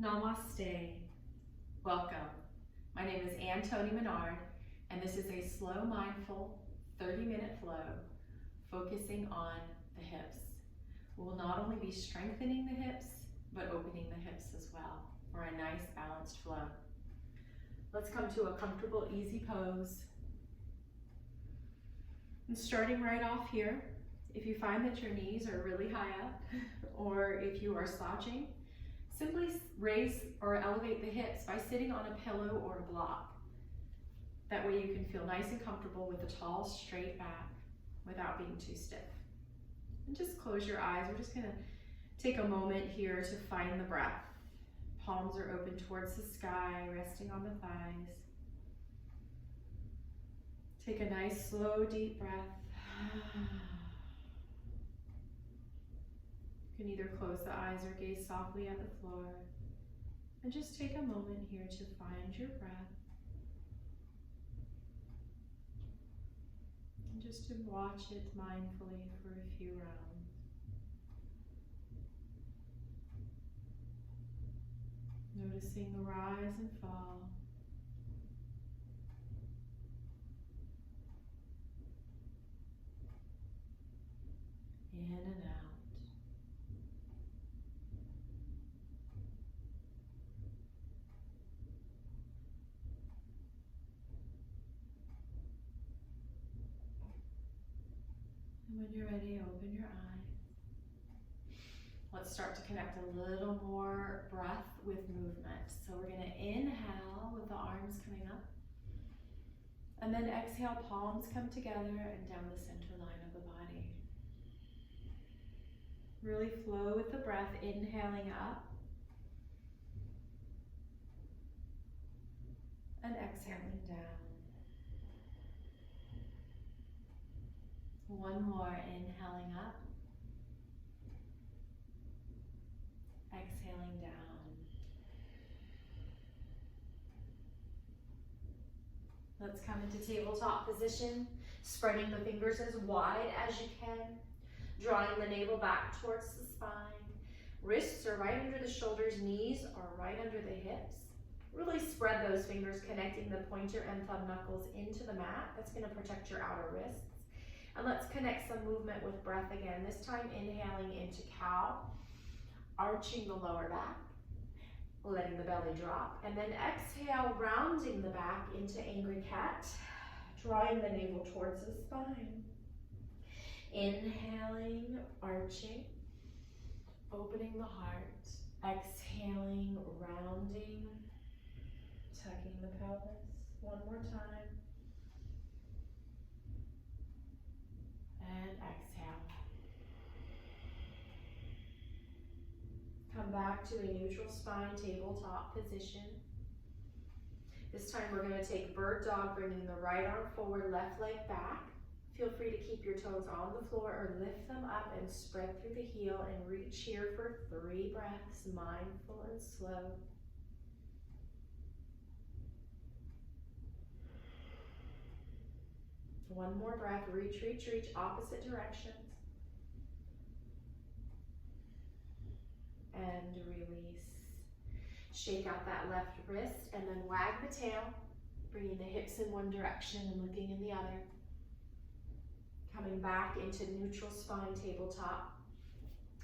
Namaste. Welcome. My name is Toni Minard, and this is a slow, mindful, 30-minute flow focusing on the hips. We will not only be strengthening the hips, but opening the hips as well for a nice, balanced flow. Let's come to a comfortable, easy pose. And starting right off here, if you find that your knees are really high up, or if you are slouching, simply raise or elevate the hips by sitting on a pillow or a block. That way you can feel nice and comfortable with a tall, straight back without being too stiff. And just close your eyes. We're just gonna take a moment here to find the breath. Palms are open towards the sky, resting on the thighs. Take a nice, slow, deep breath. You can either close the eyes or gaze softly at the floor. And just take a moment here to find your breath. And just to watch it mindfully for a few rounds. Noticing the rise and fall. In and out. And when you're ready, open your eyes. Let's start to connect a little more breath with movement. So we're going to inhale with the arms coming up. And then exhale, palms come together and down the center line of the body. Really flow with the breath, inhaling up. And exhaling down. One more, inhaling up. Exhaling down. Let's come into tabletop position, spreading the fingers as wide as you can, drawing the navel back towards the spine. Wrists are right under the shoulders, knees are right under the hips. Really spread those fingers, connecting the pointer and thumb knuckles into the mat. That's going to protect your outer wrists. And let's connect some movement with breath again. This time inhaling into cow, arching the lower back, letting the belly drop. And then exhale, rounding the back into angry cat, drawing the navel towards the spine. Inhaling, arching, opening the heart. Exhaling, rounding, tucking the pelvis. One more time. And exhale. Come back to a neutral spine tabletop position. This time we're going to take bird dog, bringing the right arm forward, left leg back. Feel free to keep your toes on the floor or lift them up and spread through the heel and reach here for 3 breaths, mindful and slow. One more breath, reach, reach, reach, opposite directions. And release. Shake out that left wrist and then wag the tail, bringing the hips in one direction and looking in the other. Coming back into neutral spine tabletop.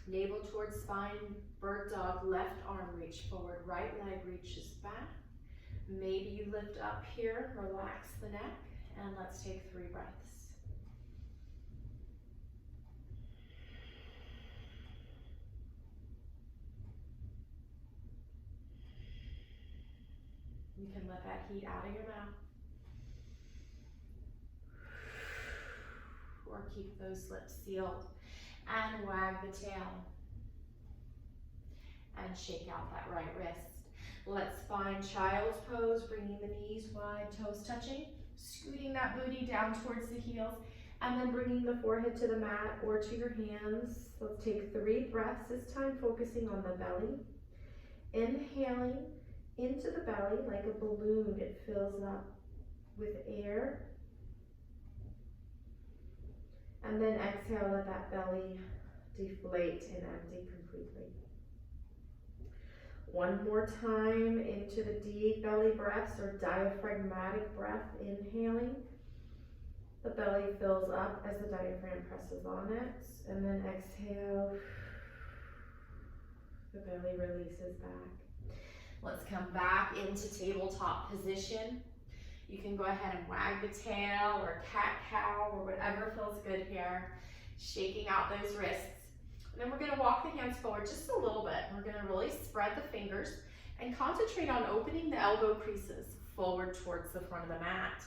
Navel towards spine, bird dog, left arm reach forward, right leg reaches back. Maybe you lift up here, relax the neck. And let's take 3 breaths. You can let that heat out of your mouth. Or keep those lips sealed. And wag the tail. And shake out that right wrist. Let's find child's pose, bringing the knees wide, toes touching. Scooting that booty down towards the heels, and then bringing the forehead to the mat or to your hands. Let's take 3 breaths, this time focusing on the belly. Inhaling into the belly like a balloon. It fills up with air. And then exhale, let that belly deflate and empty completely. One more time into the deep belly breaths or diaphragmatic breath, inhaling. The belly fills up as the diaphragm presses on it, and then exhale. The belly releases back. Let's come back into tabletop position. You can go ahead and wag the tail or cat-cow or whatever feels good here. Shaking out those wrists. And then we're gonna walk the hands forward just a little bit. We're gonna really spread the fingers and concentrate on opening the elbow creases forward towards the front of the mat.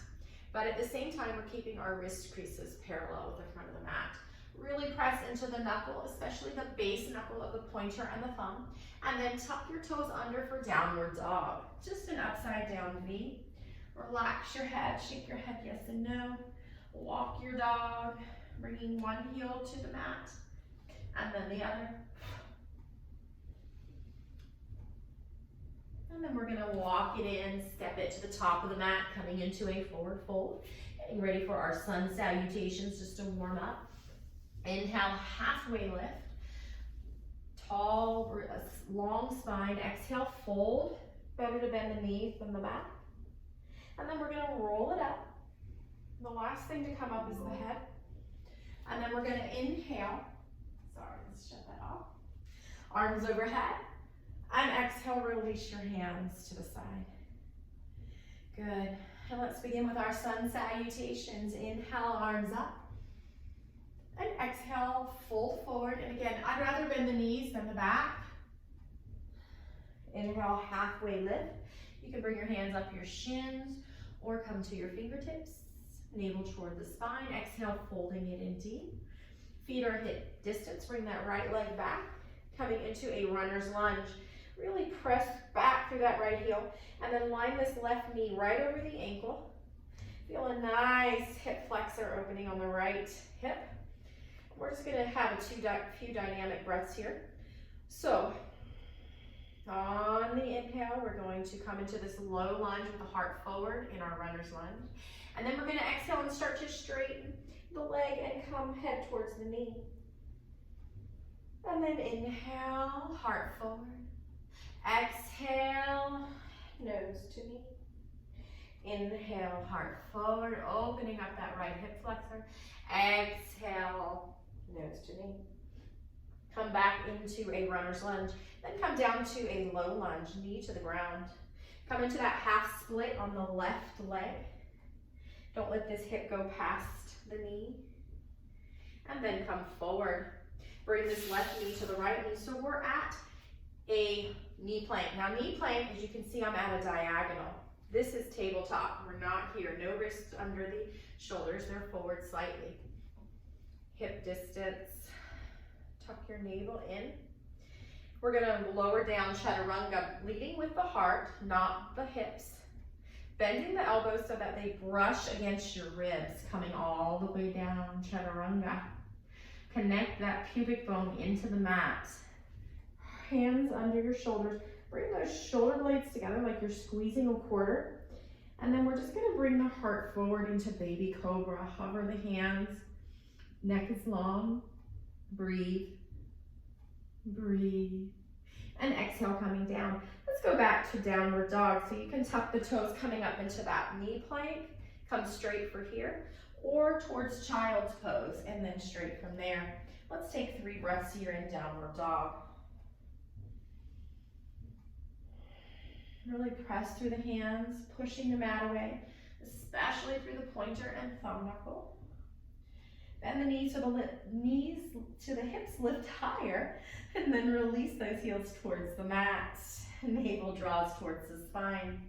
But at the same time, we're keeping our wrist creases parallel with the front of the mat. Really press into the knuckle, especially the base knuckle of the pointer and the thumb. And then tuck your toes under for downward dog. Just an upside down V. Relax your head, shake your head yes and no. Walk your dog, bringing one heel to the mat and then the other. And then we're gonna walk it in, step it to the top of the mat, coming into a forward fold. Getting ready for our sun salutations just to warm up. Inhale, halfway lift. Tall, long spine. Exhale, fold. Better to bend the knees than the back. And then we're gonna roll it up. The last thing to come up is the head. And then we're gonna inhale. Sorry, let's shut that off. Arms overhead. And exhale, release your hands to the side. Good. And let's begin with our sun salutations. Inhale, arms up. And exhale, fold forward. And again, I'd rather bend the knees than the back. Inhale, halfway lift. You can bring your hands up your shins or come to your fingertips. Navel toward the spine. Exhale, folding it in deep. Feet are hip distance. Bring that right leg back. Coming into a runner's lunge. Really press back through that right heel. And then line this left knee right over the ankle. Feel a nice hip flexor opening on the right hip. We're just going to have a few dynamic breaths here. So, on the inhale, we're going to come into this low lunge with the heart forward in our runner's lunge. And then we're going to exhale and start to straighten the leg and come head towards the knee. And then inhale, heart forward. Exhale, nose to knee. Inhale, heart forward, opening up that right hip flexor. Exhale, nose to knee. Come back into a runner's lunge. Then come down to a low lunge, knee to the ground. Come into that half split on the left leg. Don't let this hip go past the knee. And then come forward. Bring this left knee to the right knee. So we're at a knee plank. Now knee plank, as you can see, I'm at a diagonal. This is tabletop. We're not here. No wrists under the shoulders. They're forward slightly. Hip distance. Tuck your navel in. We're going to lower down chaturanga, leading with the heart, not the hips. Bending the elbows so that they brush against your ribs, coming all the way down, chaturanga. Connect that pubic bone into the mat. Hands under your shoulders. Bring those shoulder blades together like you're squeezing a quarter. And then we're just going to bring the heart forward into baby cobra. Hover the hands. Neck is long. Breathe. Breathe. And exhale, coming down. Let's go back to downward dog. So you can tuck the toes coming up into that knee plank. Come straight for here. Or towards child's pose and then straight from there. Let's take 3 breaths here in downward dog. Really press through the hands, pushing the mat away, especially through the pointer and thumb knuckle. Bend the knees to the hips, lift higher, and then release those heels towards the mat. Navel draws towards the spine.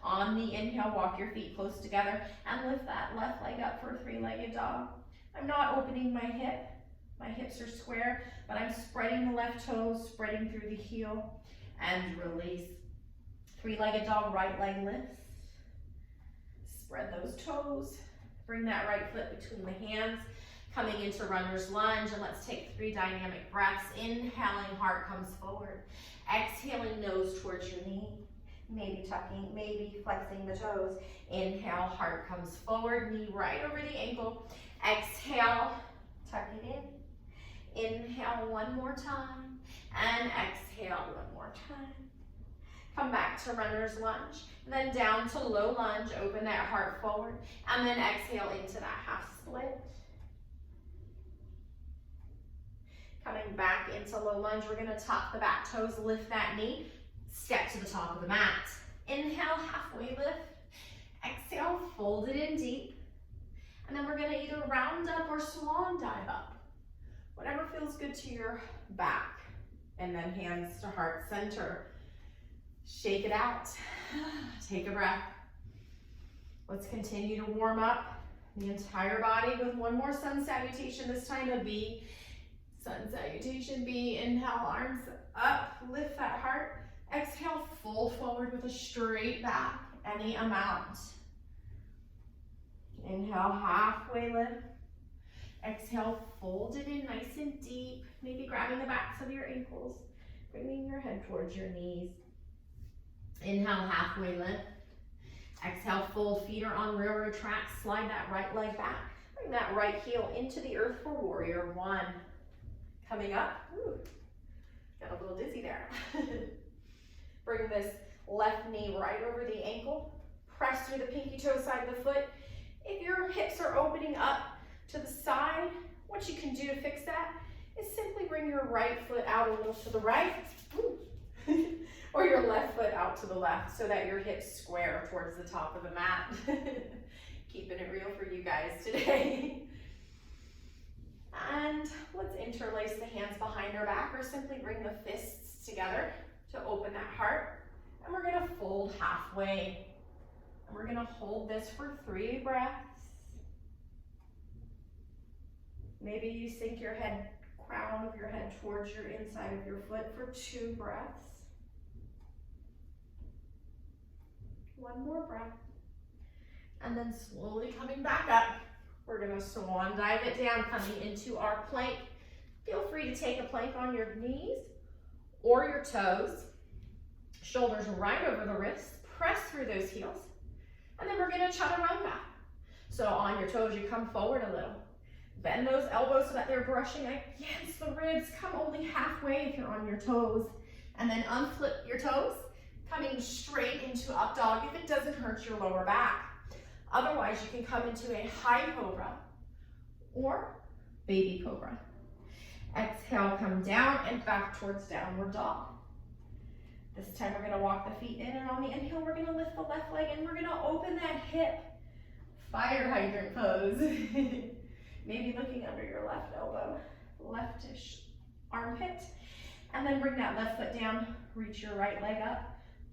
On the inhale, walk your feet close together and lift that left leg up for a 3-legged dog. I'm not opening my hip. My hips are square, but I'm spreading the left toes, spreading through the heel, and release. 3-legged dog, right leg lifts. Spread those toes. Bring that right foot between the hands. Coming into runner's lunge, and let's take 3 dynamic breaths. Inhaling, heart comes forward. Exhaling, nose towards your knee. Maybe tucking, maybe flexing the toes. Inhale, heart comes forward, knee right over the ankle. Exhale, tuck it in. Inhale one more time, and exhale one more time. Come back to runner's lunge. And then down to low lunge, open that heart forward. And then exhale into that half split. Coming back into low lunge, we're gonna tuck the back toes, lift that knee, step to the top of the mat. Inhale, halfway lift. Exhale, fold it in deep. And then we're gonna either round up or swan dive up. Whatever feels good to your back. And then hands to heart center. Shake it out. Take a breath. Let's continue to warm up the entire body with one more sun salutation, this time a B. Sun salutation, B. Inhale, arms up, lift that heart. Exhale, fold forward with a straight back, any amount. Inhale, halfway lift. Exhale, fold it in nice and deep, maybe grabbing the backs of your ankles, bringing your head towards your knees. Inhale, halfway lift. Exhale, full feet are on railroad tracks. Slide that right leg back. Bring that right heel into the earth for warrior one. Coming up, ooh, got a little dizzy there. Bring this left knee right over the ankle. Press through the pinky toe side of the foot. If your hips are opening up to the side, what you can do to fix that is simply bring your right foot out a little to the right. Or your left foot out to the left so that your hips square towards the top of the mat. Keeping it real for you guys today. And let's interlace the hands behind our back or simply bring the fists together to open that heart. And we're gonna fold halfway. And we're gonna hold this for 3 breaths. Maybe you sink your head, crown of your head towards your inside of your foot for 2 breaths. 1 more breath. And then slowly coming back up, we're gonna swan dive it down, coming into our plank. Feel free to take a plank on your knees or your toes. Shoulders right over the wrists, press through those heels. And then we're gonna chaturanga. So on your toes, you come forward a little. Bend those elbows so that they're brushing against the ribs. Come only halfway if you're on your toes. And then unflip your toes, coming straight into up dog if it doesn't hurt your lower back. Otherwise, you can come into a high cobra or baby cobra. Exhale, come down and back towards downward dog. This time we're gonna walk the feet in, and on the inhale, we're gonna lift the left leg and we're gonna open that hip. Fire hydrant pose. Maybe looking under your left elbow, leftish armpit. And then bring that left foot down, reach your right leg up,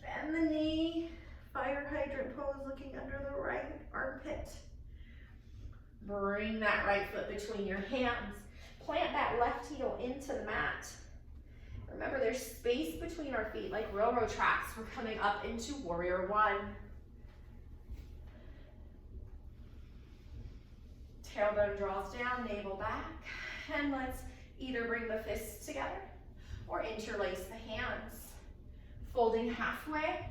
bend the knee, fire hydrant pose, looking under the right armpit. Bring that right foot between your hands. Plant that left heel into the mat. Remember, there's space between our feet like railroad tracks. We're coming up into warrior one. Tailbone draws down, navel back. And let's either bring the fists together or interlace the hands. Folding halfway.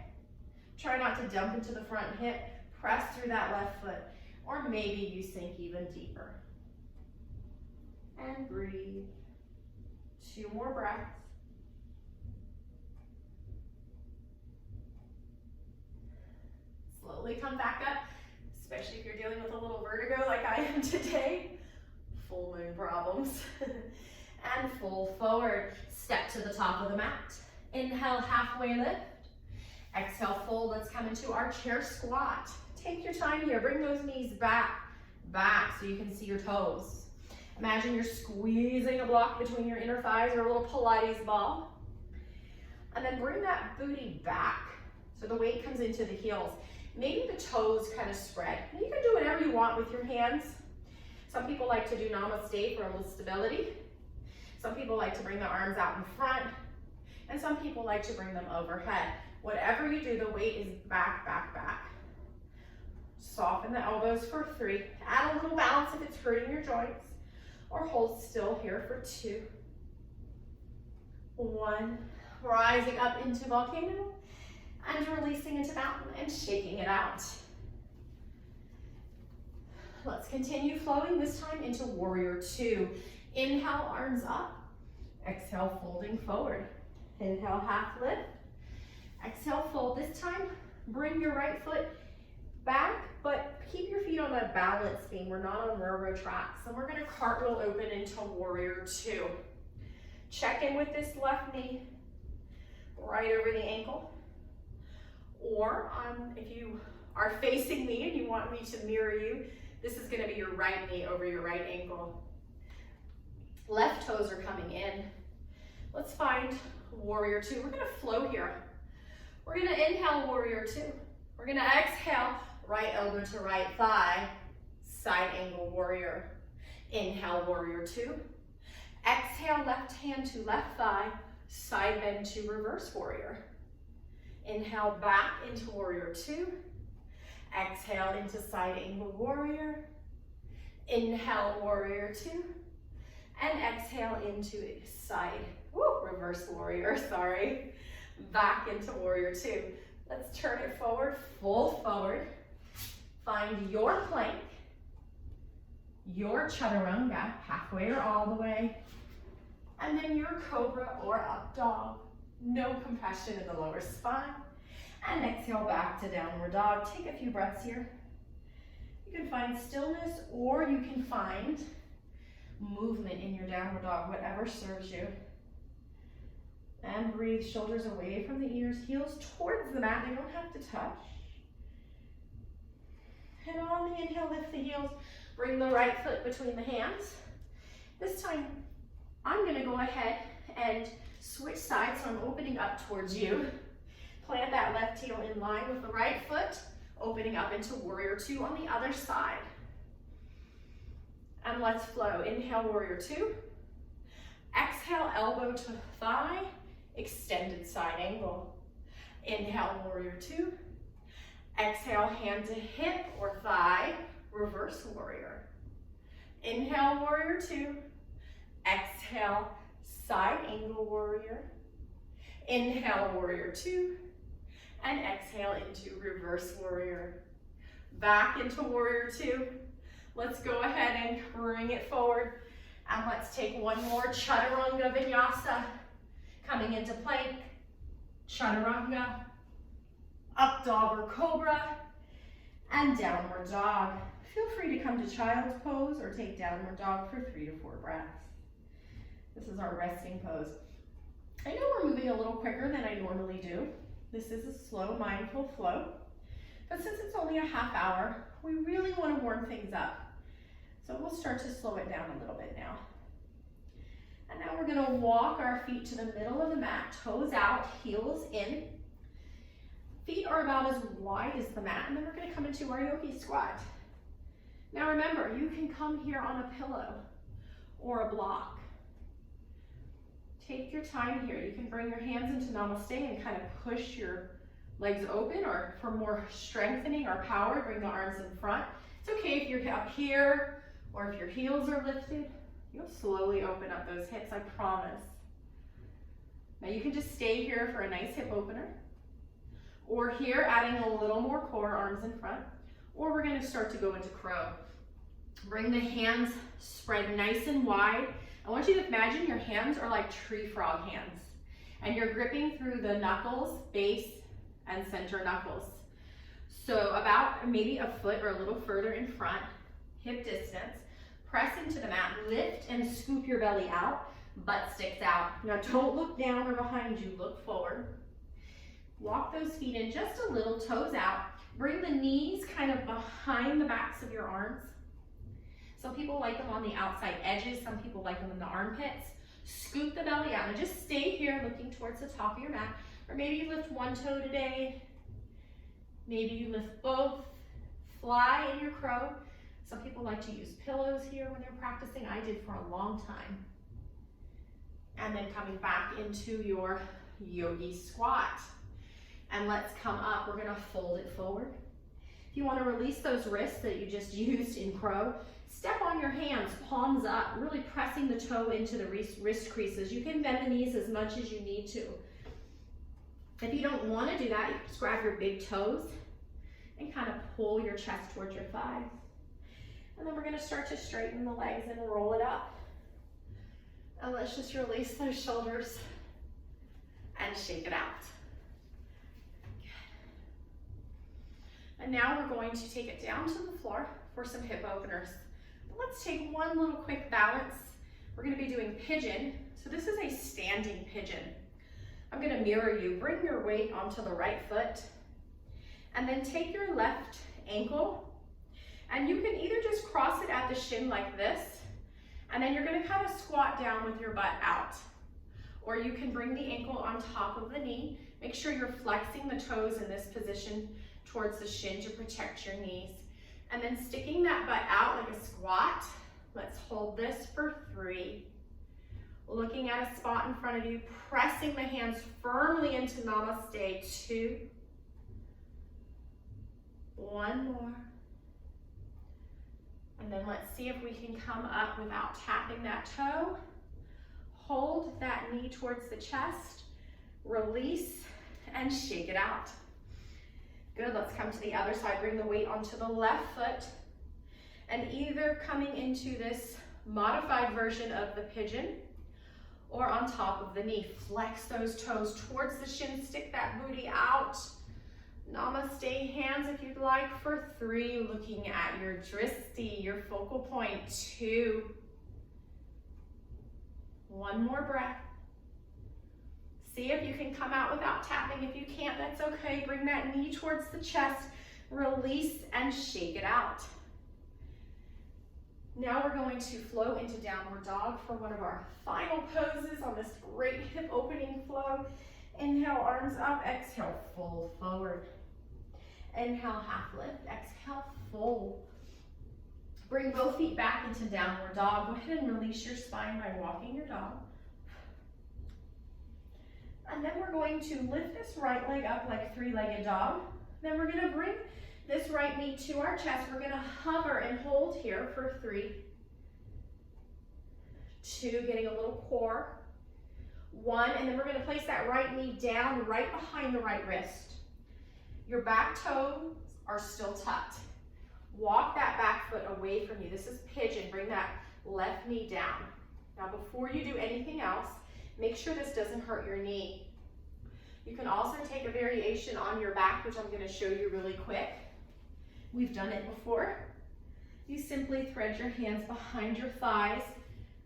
Try not to dump into the front hip. Press through that left foot. Or maybe you sink even deeper. And breathe. 2 more breaths. Slowly come back up, especially if you're dealing with a little vertigo like I am today. Full moon problems. And fold forward. Step to the top of the mat. Inhale, halfway lift. Exhale, fold. Let's come into our chair squat. Take your time here. Bring those knees back so you can see your toes. Imagine you're squeezing a block between your inner thighs or a little Pilates ball. And then bring that booty back so the weight comes into the heels. Maybe the toes kind of spread. And you can do whatever you want with your hands. Some people like to do namaste for a little stability. Some people like to bring the arms out in front. And some people like to bring them overhead. Whatever you do, the weight is back, back, back. Soften the elbows for 3. Add a little balance if it's hurting your joints. Or hold still here for 2. 1. Rising up into volcano. And releasing into mountain and shaking it out. Let's continue flowing, this time into warrior 2. Inhale, arms up. Exhale, folding forward. Inhale, half lift. Exhale, fold. This time, bring your right foot back, but keep your feet on a balance beam. We're not on railroad tracks. And we're gonna cartwheel open into warrior two. Check in with this left knee right over the ankle. Or if you are facing me and you want me to mirror you, this is gonna be your right knee over your right ankle. Left toes are coming in. Let's find warrior two. We're gonna flow here. We're gonna inhale warrior two. We're gonna exhale, right elbow to right thigh, side angle warrior. Inhale warrior two. Exhale, left hand to left thigh, side bend to reverse warrior. Inhale back into warrior two. Exhale into side angle warrior. Inhale warrior two. And exhale into side, reverse warrior, sorry. Back into warrior two. Let's turn it forward, full forward. Find your plank, your chaturanga, halfway or all the way. And then your cobra or up dog. No compression in the lower spine. And exhale back to downward dog. Take a few breaths here. You can find stillness or you can find movement in your downward dog, whatever serves you. And breathe, shoulders away from the ears, heels towards the mat. They don't have to touch. And on the inhale, lift the heels. Bring the right foot between the hands. This time, I'm gonna go ahead and switch sides, so I'm opening up towards you. Plant that left heel in line with the right foot, opening up into warrior two on the other side. And let's flow. Inhale, warrior two. Exhale, elbow to thigh, extended side angle. Inhale, warrior two. Exhale, hand to hip or thigh, reverse warrior. Inhale, warrior two. Exhale, side angle warrior. Inhale, warrior two. And exhale into reverse warrior. Back into warrior two. Let's go ahead and bring it forward. And let's take one more chaturanga vinyasa. Coming into plank, chaturanga, up dog or cobra, and downward dog. Feel free to come to child's pose or take downward dog for 3 to 4 breaths. This is our resting pose. I know we're moving a little quicker than I normally do. This is a slow, mindful flow. But since it's only a half hour, we really want to warm things up. So we'll start to slow it down a little bit now. And now we're gonna walk our feet to the middle of the mat, toes out, heels in. Feet are about as wide as the mat, and then we're gonna come into our yogi squat. Now remember, you can come here on a pillow or a block. Take your time here. You can bring your hands into namaste and kind of push your legs open, or for more strengthening or power, bring the arms in front. It's okay if you're up here or if your heels are lifted. You'll slowly open up those hips, I promise. Now you can just stay here for a nice hip opener. Or here, adding a little more core, arms in front. Or we're gonna start to go into crow. Bring the hands spread nice and wide. I want you to imagine your hands are like tree frog hands. And you're gripping through the knuckles, base, and center knuckles. So about maybe a foot or a little further in front, hip distance. Press into the mat, lift and scoop your belly out, butt sticks out. Now don't look down or behind you, look forward. Walk those feet in just a little, toes out. Bring the knees kind of behind the backs of your arms. Some people like them on the outside edges, some people like them in the armpits. Scoop the belly out and just stay here looking towards the top of your mat. Or maybe you lift one toe today. Maybe you lift both. Fly in your crow. Some people like to use pillows here when they're practicing. I did for a long time. And then coming back into your yogi squat. And let's come up. We're gonna fold it forward. If you wanna release those wrists that you just used in crow, step on your hands, palms up, really pressing the toe into the wrist creases. You can bend the knees as much as you need to. If you don't wanna do that, you just grab your big toes and kind of pull your chest towards your thighs. And then we're gonna start to straighten the legs and roll it up. And let's just release those shoulders and shake it out. And now we're going to take it down to the floor for some hip openers. But let's take one little quick balance. We're gonna be doing pigeon. So this is a standing pigeon. I'm gonna mirror you. Bring your weight onto the right foot and then take your left ankle, and you can either just cross it at the shin like this, and then you're gonna kind of squat down with your butt out. Or you can bring the ankle on top of the knee. Make sure you're flexing the toes in this position towards the shin to protect your knees. And then sticking that butt out like a squat. Let's hold this for 3. Looking at a spot in front of you, pressing the hands firmly into namaste. 2. 1 more. And then let's see if we can come up without tapping that toe. Hold that knee towards the chest, release, and shake it out. Good, let's come to the other side. Bring the weight onto the left foot, and either coming into this modified version of the pigeon or on top of the knee. Flex those toes towards the shin, stick that booty out. Namaste hands if you'd like for 3, looking at your drishti, your focal point. 2. 1 more breath. See if you can come out without tapping. If you can't, that's okay. Bring that knee towards the chest, release, and shake it out. Now we're going to flow into downward dog for one of our final poses on this great hip opening flow. Inhale, arms up. Exhale, fold forward. Inhale, half lift. Exhale, fold. Bring both feet back into downward dog. Go ahead and release your spine by walking your dog. And then we're going to lift this right leg up like 3-legged dog. Then we're going to bring this right knee to our chest. We're going to hover and hold here for 3, 2, getting a little core, 1, and then we're going to place that right knee down right behind the right wrist. Your back toes are still tucked. Walk that back foot away from you. This is pigeon. Bring that left knee down. Now before you do anything else, make sure this doesn't hurt your knee. You can also take a variation on your back, which I'm going to show you really quick. We've done it before. You simply thread your hands behind your thighs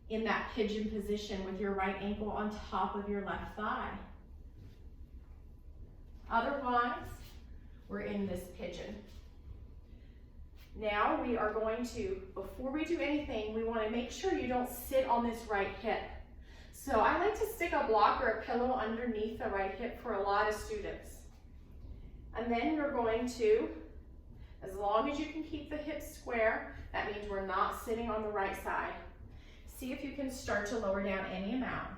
in that pigeon position with your right ankle on top of your left thigh. Otherwise, we're in this pigeon. Now we are going to, before we do anything, we want to make sure you don't sit on this right hip. So I like to stick a block or a pillow underneath the right hip for a lot of students. And then you're going to, as long as you can keep the hips square, that means we're not sitting on the right side. See if you can start to lower down any amount.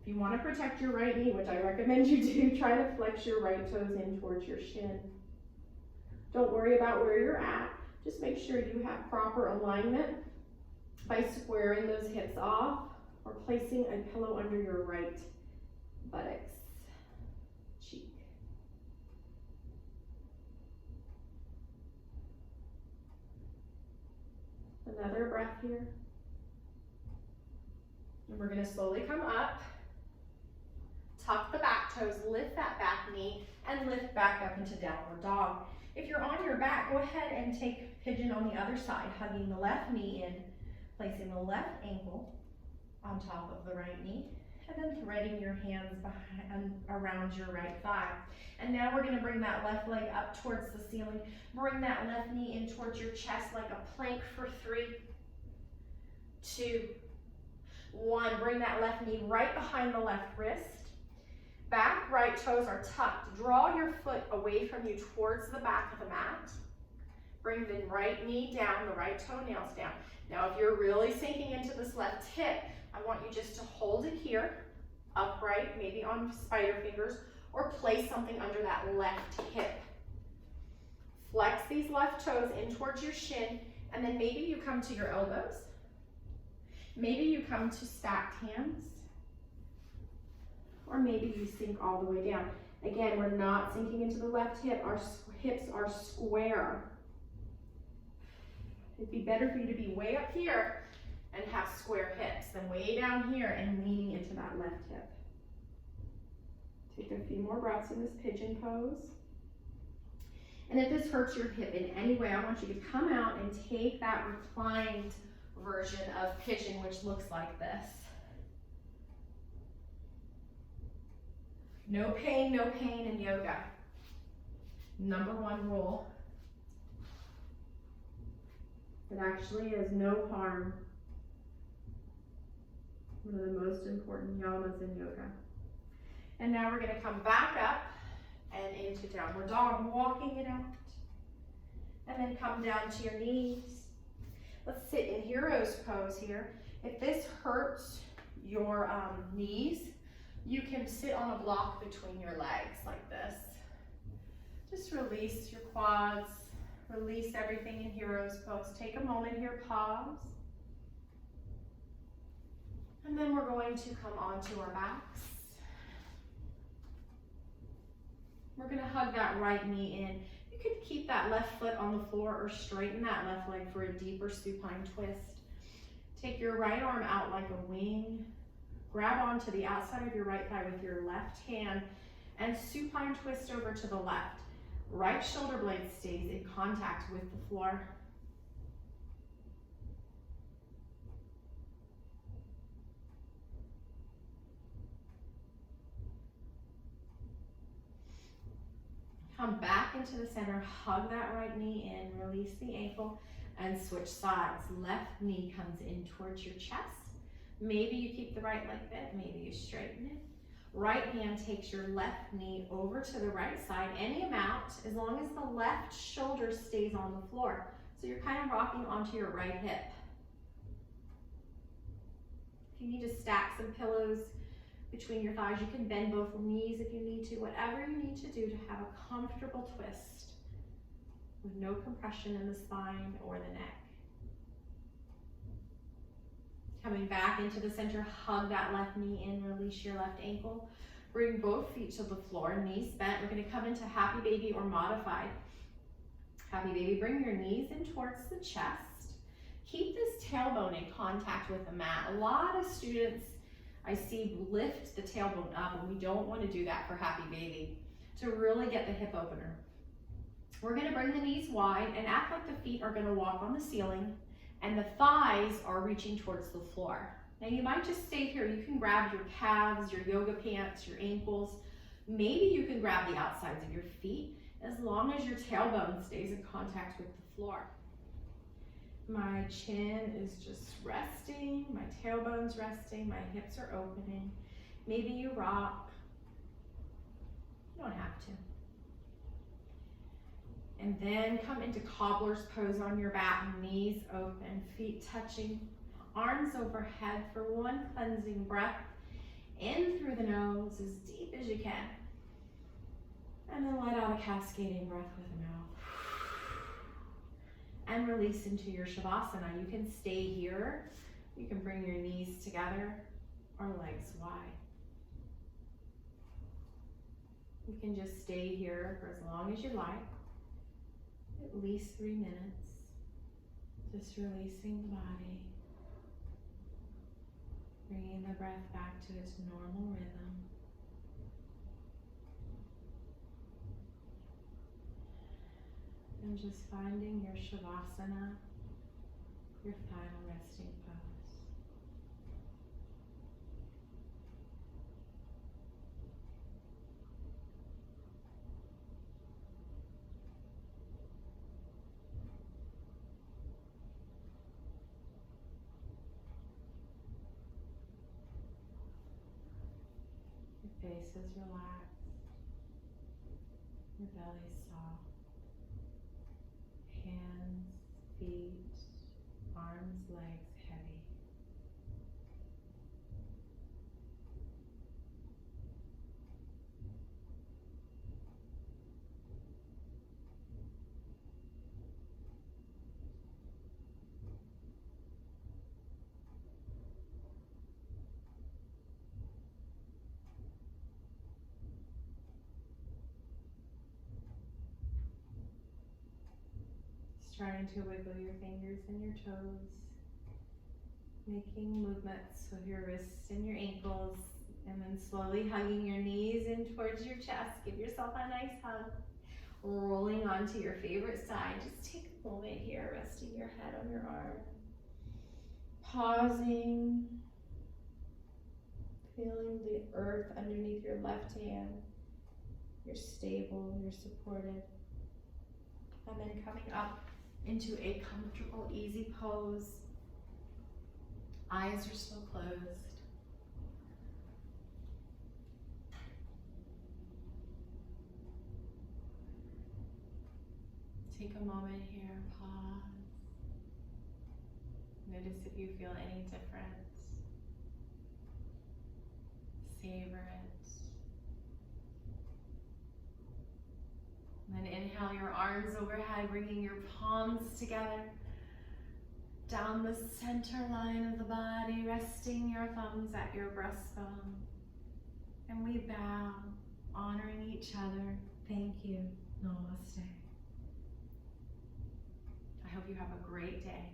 If you want to protect your right knee, which I recommend you do, try to flex your right toes in towards your shin. Don't worry about where you're at. Just make sure you have proper alignment by squaring those hips off or placing a pillow under your right buttocks, cheek. Another breath here. And we're going to slowly come up, tuck the back toes, lift that back knee, and lift back up into downward dog. If you're on your back, go ahead and take pigeon on the other side, hugging the left knee in, placing the left ankle on top of the right knee, and then threading your hands behind, around your right thigh. And now we're going to bring that left leg up towards the ceiling. Bring that left knee in towards your chest like a plank for 3, 2, 1. Bring that left knee right behind the left wrist. Back right toes are tucked. Draw your foot away from you towards the back of the mat. Bring the right knee down, the right toenails down. Now, if you're really sinking into this left hip, I want you just to hold it here, upright, maybe on spider fingers, or place something under that left hip. Flex these left toes in towards your shin, and then maybe you come to your elbows. Maybe you come to stacked hands. Or maybe you sink all the way down. Again, we're not sinking into the left hip. Our hips are square. It'd be better for you to be way up here and have square hips than way down here and leaning into that left hip. Take a few more breaths in this pigeon pose. And if this hurts your hip in any way, I want you to come out and take that reclined version of pigeon, which looks like this. No pain in yoga. Number one rule. It actually is no harm. One of the most important yamas in yoga. And now we're going to come back up and into downward dog, walking it out. And then come down to your knees. Let's sit in hero's pose here. If this hurts your knees, you can sit on a block between your legs like this. Just release your quads, release everything in hero's pose. Take a moment here, pause. And then we're going to come onto our backs. We're gonna hug that right knee in. You could keep that left foot on the floor or straighten that left leg for a deeper supine twist. Take your right arm out like a wing. Grab onto the outside of your right thigh with your left hand and supine twist over to the left. Right shoulder blade stays in contact with the floor. Come back into the center, hug that right knee in, release the ankle, and switch sides. Left knee comes in towards your chest. Maybe you keep the right leg bent, maybe you straighten it. Right hand takes your left knee over to the right side, any amount, as long as the left shoulder stays on the floor. So you're kind of rocking onto your right hip. If you need to stack some pillows between your thighs, you can bend both knees if you need to, whatever you need to do to have a comfortable twist with no compression in the spine or the neck. Coming back into the center, hug that left knee in, release your left ankle. Bring both feet to the floor, knees bent. We're gonna come into happy baby or modified. Happy baby, bring your knees in towards the chest. Keep this tailbone in contact with the mat. A lot of students I see lift the tailbone up, and we don't want to do that for happy baby to really get the hip opener. We're going to bring the knees wide and act like the feet are going to walk on the ceiling and the thighs are reaching towards the floor. Now you might just stay here. You can grab your calves, your yoga pants, your ankles. Maybe you can grab the outsides of your feet as long as your tailbone stays in contact with the floor. My chin is just resting, my tailbone's resting, my hips are opening. Maybe you rock. You don't have to. And then come into cobbler's pose on your back, knees open, feet touching, arms overhead for one cleansing breath. In through the nose as deep as you can. And then let out a cascading breath with the mouth. And release into your Shavasana. You can stay here. You can bring your knees together or legs wide. You can just stay here for as long as you like, at least 3 minutes. Just releasing the body, bringing the breath back to its normal rhythm. And just finding your Shavasana, your final resting pose. Your face is relaxed, your belly soft. Hands, feet, arms, legs heavy. Trying to wiggle your fingers and your toes, making movements with your wrists and your ankles, and then slowly hugging your knees in towards your chest. Give yourself a nice hug. rolling onto your favorite side. Just take a moment here, resting your head on your arm. Pausing. Feeling the earth underneath your left hand. You're stable, you're supported. And then coming up into a comfortable, easy pose. Eyes are still closed. Take a moment here, pause. Notice if you feel any difference. Savor it. And then inhale your arms overhead, bringing your palms together. Down the center line of the body, resting your thumbs at your breastbone. And we bow, honoring each other. Thank you. Namaste. I hope you have a great day.